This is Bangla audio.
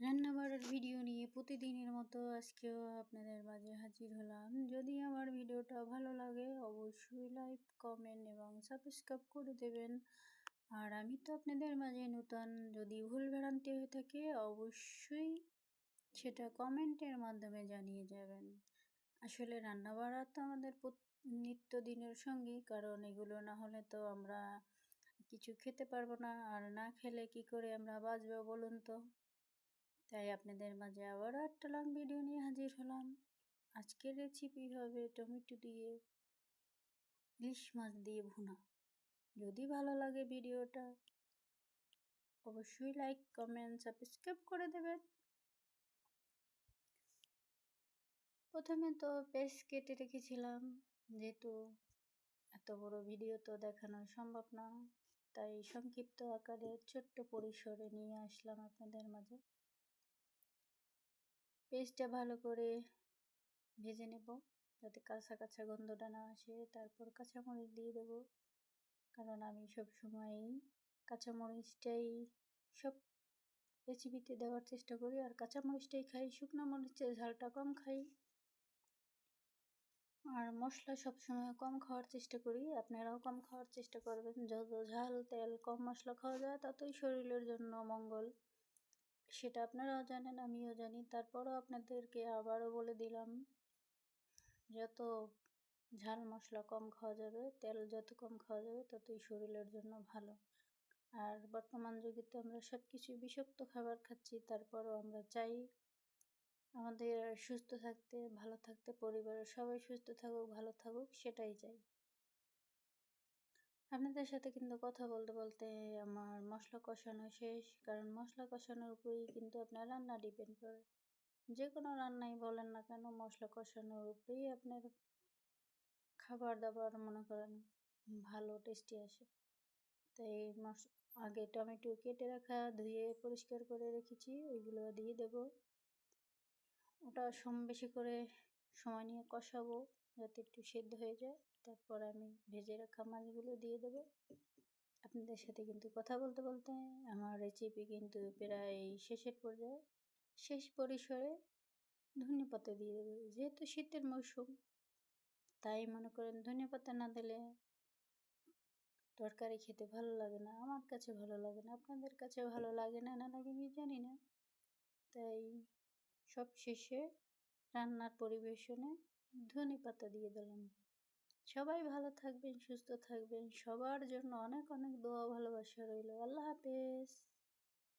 রান্নাবাড়ার ভিডিও নিয়ে প্রতিদিনের মতো আজকেও আপনাদের মাঝে হাজির হলাম। যদি আমার ভিডিওটা ভালো লাগে অবশ্যই লাইক, কমেন্ট এবং সাবস্ক্রাইব করে দেবেন। আর আমি তো আপনাদের মাঝে নতুন, যদি ভুল ভ্রান্তি হয়ে থাকে অবশ্যই সেটা কমেন্টের মাধ্যমে জানিয়ে যাবেন। আসলে রান্নাবাড়া তো আমাদের নিত্যদিনের সঙ্গী, কারণ এগুলো না হলে তো আমরা কিছু খেতে পারবো না, আর না খেলে কি করে আমরা বাঁচবো বলুন তো। তাই আপনাদের মাঝে আবারও একটা লং ভিডিও নিয়ে হাজির হলাম। আজকের রেসিপি হবে টমেটো দিয়ে ইলিশ মাছ দিয়ে ভুনা। যদি ভালো লাগে ভিডিওটা অবশ্যই লাইক, কমেন্ট, সাবস্ক্রাইব করে দেবেন। প্রথমে তো পেস্ট কেটে রেখেছিলাম, যেহেতু এত বড় ভিডিও তো দেখানো সম্ভব না, তাই সংক্ষিপ্ত আকারে ছোট্ট পরিসরে নিয়ে আসলাম আপনাদের মাঝে। পেস্টটা ভালো করে ভেজে নেব যাতে কাঁচা কাঁচা গন্ধটা না আসে। তারপর কাঁচামরিচ দিয়ে দেব, কারণ আমি সব সময়ই কাঁচামরিচটাই সব রেসিপিতে দেওয়ার চেষ্টা করি, আর কাঁচামরিচটাই খাই, শুকনো মরিচের ঝালটা কম খাই। আর মশলা সবসময় কম খাওয়ার চেষ্টা করি, আপনারাও কম খাওয়ার চেষ্টা করবেন। যত ঝাল, তেল, কম মশলা খাওয়া যায় ততই শরীরের জন্য মঙ্গল। সেটা আপনারাও জানেন, আমিও জানি, তারপরও আপনাদেরকে আবারও বলে দিলাম, যত ঝাল মশলা কম খাওয়া যাবে, তেল যত কম খাওয়া যাবে ততই শরীরের জন্য ভালো। আর বর্তমান যুগে তো আমরা সব কিছু বিষাক্ত খাবার খাচ্ছি, তারপরও আমরা চাই আমাদের সুস্থ থাকতে, ভালো থাকতে, পরিবারের সবাই সুস্থ থাকুক, ভালো থাকুক, সেটাই চাই। আপনাদের সাথে কিন্তু কথা বলতে বলতে আমার মশলা কষানো শেষ, কারণ মশলা কষানোর উপরেই কিন্তু আপনার রান্না ডিপেন্ড করে। যে কোনো রান্নাই বলেন না কেন, মশলা কষানোর উপরেই আপনার খাবার দাবার মনে করেন ভালো টেস্টি আসে। তাই আগে টমেটো কেটে রাখা, ধুয়ে পরিষ্কার করে রেখেছি, ওইগুলো দিয়ে দেব। ওটা বেশি করে সময় নিয়ে কষাবো যাতে একটু সেদ্ধ হয়ে যায়। তারপর আমি ভেজে রাখা মাছগুলো দিয়ে দেব। আপনাদের সাথে কিন্তু কথা বলতে বলতে আমার রেসিপি কিন্তু প্রায় শেষের পর্যায়ে, শেষ পরিসরে ধনেপাতা দিয়ে দেবো। যেহেতু শীতের মৌসুম, তাই মনে করেন ধনেপাতা না দিলে তরকারি খেতে ভালো লাগে না। আমার কাছে ভালো লাগে না, আপনাদের কাছে ভালো লাগে না লাগে আমি জানি না। তাই সব শেষে রান্নার পরিবেশনে ধনেপাতা দিয়ে দিলাম। সবাই ভালো থাকবেন, সুস্থ থাকবেন, সবার জন্য অনেক অনেক দোয়া ভালোবাসা রইল। আল্লাহ হাফেজ।